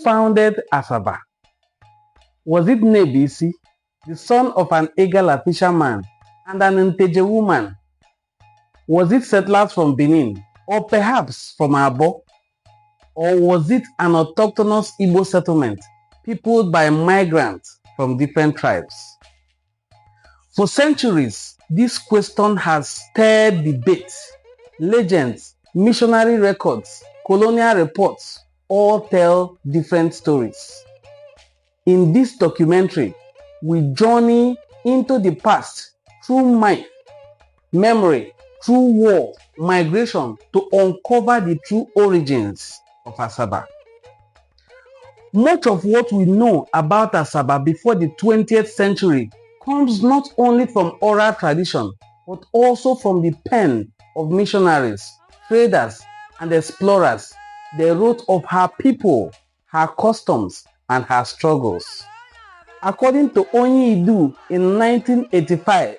founded Asaba? Was it Nnebisi, the son of an Igala fisherman and an Nteje woman? Was it settlers from Benin, or perhaps from Aboh? Or was it an autochthonous Igbo settlement peopled by migrants from different tribes? For centuries, this question has stirred debate. Legends, missionary records, colonial reports all tell different stories. In this documentary, we journey into the past through myth, memory, through war, migration to uncover the true origins of Asaba. Much of what we know about Asaba before the 20th century comes not only from oral tradition, but also from the pen of missionaries, traders, and explorers. They wrote of her people, her customs, and her struggles. According to Onyidu in 1985,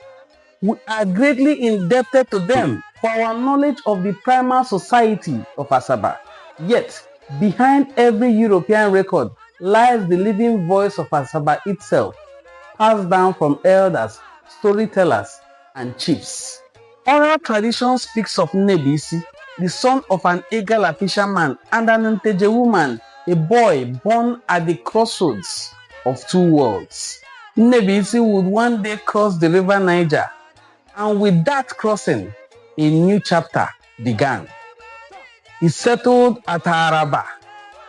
we are greatly indebted to them for our knowledge of the primal society of Asaba. Yet, behind every European record lies the living voice of Asaba itself, passed down from elders, storytellers, and chiefs. Oral tradition speaks of Nnebisi, the son of an Igala fisherman and an Nteje woman, a boy born at the crossroads of two worlds. Nnebisi would one day cross the river Niger, and with that crossing, a new chapter began. He settled at Asaba,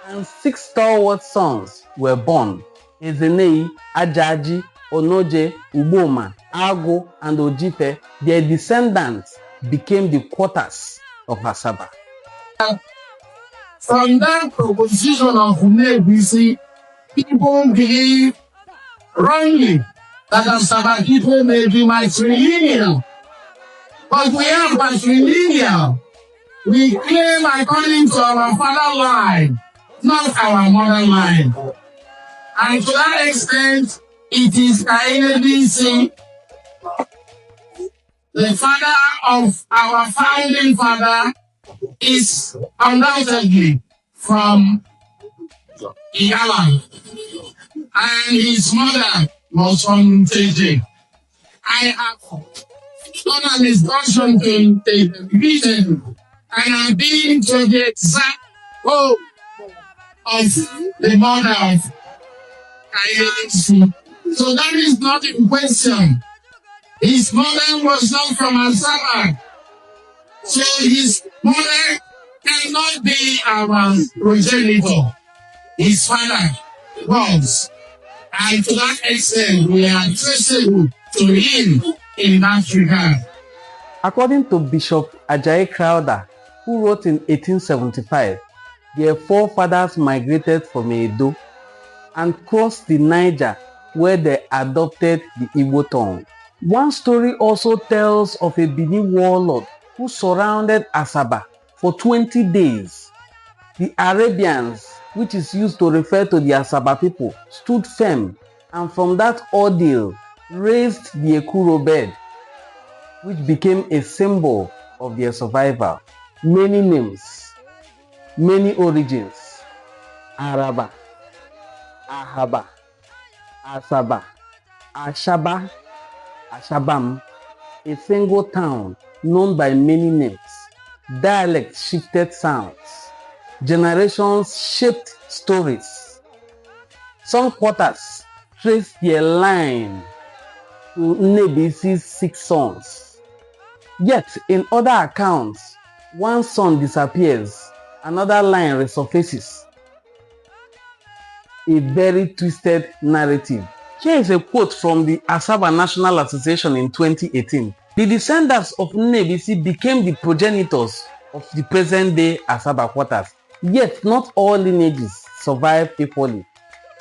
and 6 stalwart sons were born: Ezenei, Ajaji, Onoje, Uboma, Ago, and Ojife. Their descendants became the quarters of Asaba. From that proposition of Nnebisi, people believe wrongly that Asaba people may be matrilineal. But we are matrilineal. We claim according to our father line, not our mother line. And to that extent, it is Nnebisi, the father of our founding father, is undoubtedly from Igala, and his mother was from Nteje. I have done an excursion to the region, and I've been to the exact home of the mother of Nnebisi. So that is not in question. His mother was not from Asaba. So his mother cannot be our progenitor. His father was. And to that extent, we are traceable to him in that regard. According to Bishop Ajayi Crowther, who wrote in 1875, their forefathers migrated from Edo and crossed the Niger, where they adopted the Igbo tongue. One story also tells of a Benin warlord who surrounded Asaba for 20 days. The Arabians, which is used to refer to the Asaba people, stood firm, and from that ordeal raised the Ekuro bed, which became a symbol of their survival. Many names, many origins: Araba, Ahaba, Asaba, Ashaba, Ashabam, a single town known by many names. Dialects shifted sounds. Generations shaped stories. Some quarters trace their line to Nnebisi's 6 sons. Yet, in other accounts, one son disappears, another line resurfaces. A very twisted narrative. Here is a quote from the Asaba National Association in 2018. The descendants of Nnebisi became the progenitors of the present-day Asaba quarters. Yet not all lineages survive equally.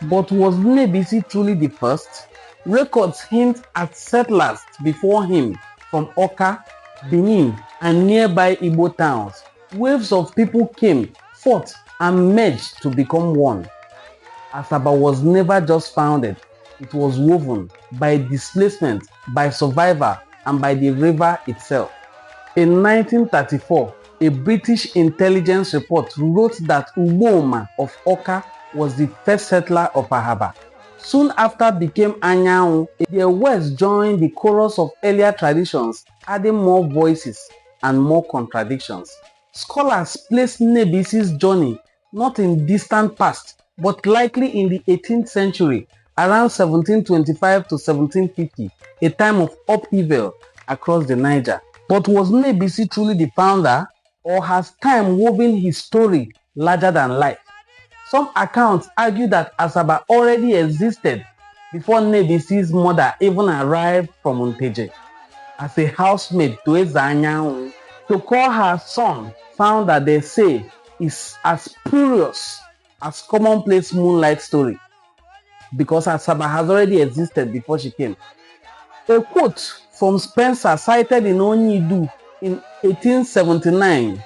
But was Nnebisi truly the first? Records hint at settlers before him from Oka, Benin, and nearby Igbo towns. Waves of people came, fought, and merged to become one. Asaba was never just founded. It was woven by displacement, by survival, and by the river itself. In 1934, a British intelligence report wrote that Uboma of Oka was the first settler of Asaba. Soon after became Anyanwu. Their words joined the chorus of earlier traditions, adding more voices and more contradictions. Scholars place Nnebisi's journey not in distant past, but likely in the 18th century, around 1725 to 1750, a time of upheaval across the Niger. But was Nnebisi truly the founder, or has time woven his story larger than life? Some accounts argue that Asaba already existed before Nnebisi's mother even arrived from Nteje as a housemaid to Anyanwu. To call her son founder, they say, is as spurious as commonplace moonlight story, because Asaba has already existed before she came. A quote from Spencer cited in Onyidu in 1879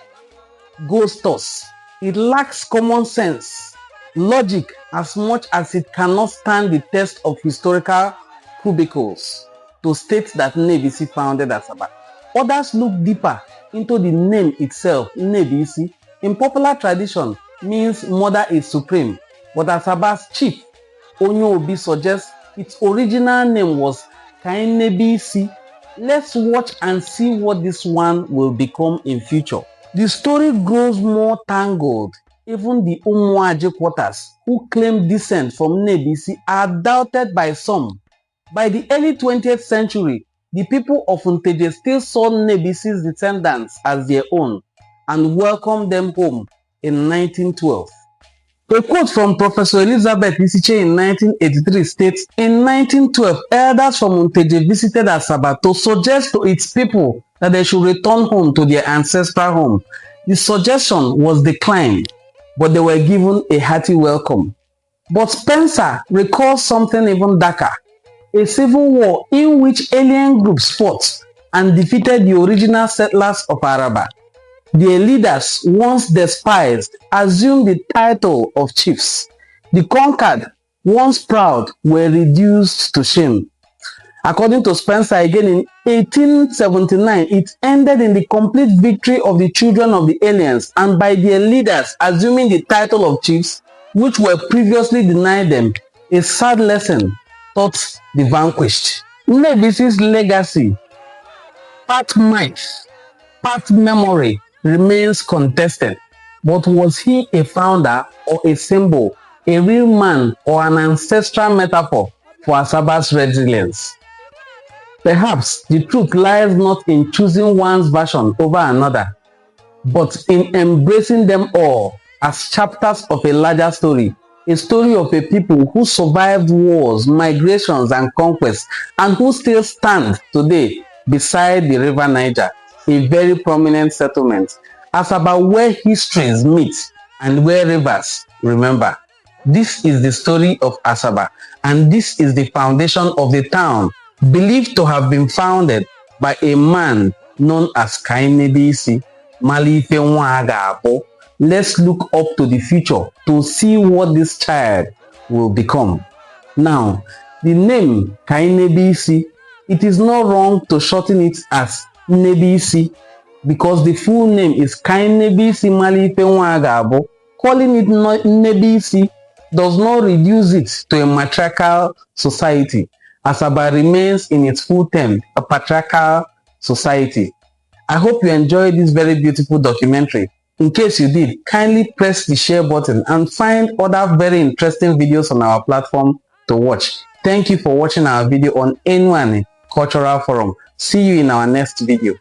goes thus: "It lacks common sense, logic, as much as it cannot stand the test of historical cubicles to state that Nnebisi founded Asaba." Others look deeper into the name itself. Nnebisi, in popular tradition, means mother is supreme, but Asaba's chief, Onyobi, suggests its original name was Nnebisi. Let's watch and see what this one will become in future. The story grows more tangled. Even the Umuaji quarters, who claim descent from Nnebisi, are doubted by some. By the early 20th century, the people of Nteje still saw Nnebisi's descendants as their own and welcomed them home in 1912. A quote from Professor Elizabeth Isiche in 1983 states, "In 1912, elders from Nteje visited Asaba to suggest to its people that they should return home to their ancestral home. The suggestion was declined, but they were given a hearty welcome." But Spencer recalls something even darker: a civil war in which alien groups fought and defeated the original settlers of Asaba. Their leaders, once despised, assumed the title of chiefs. The conquered, once proud, were reduced to shame. According to Spencer, again in 1879, it ended in the complete victory of the children of the aliens and by their leaders assuming the title of chiefs, which were previously denied them, a sad lesson taught the vanquished. Nnebisi's legacy, part myth, part memory, remains contested. But was he a founder or a symbol, a real man or an ancestral metaphor for Asaba's resilience? Perhaps the truth lies not in choosing one's version over another, but in embracing them all as chapters of a larger story, a story of a people who survived wars, migrations, and conquests, and who still stand today beside the river Niger, a very prominent settlement, Asaba, where histories meet and where rivers remember. This is the story of Asaba, and this is the foundation of the town, believed to have been founded by a man known as Nnebisi Malife Aboh. Let's look up to the future to see what this child will become. Now, the name Nnebisi, it is not wrong to shorten it as Nnebisi, because the full name is Nnebisi Malife Aboh. Calling it Nnebisi does not reduce it to a matriarchal society. Asaba remains in its full term a patriarchal society. I hope you enjoyed this very beautiful documentary. In case you did, kindly press the share button and find other very interesting videos on our platform to watch. Thank you for watching our video on Enwane Cultural Forum. See you in our next video.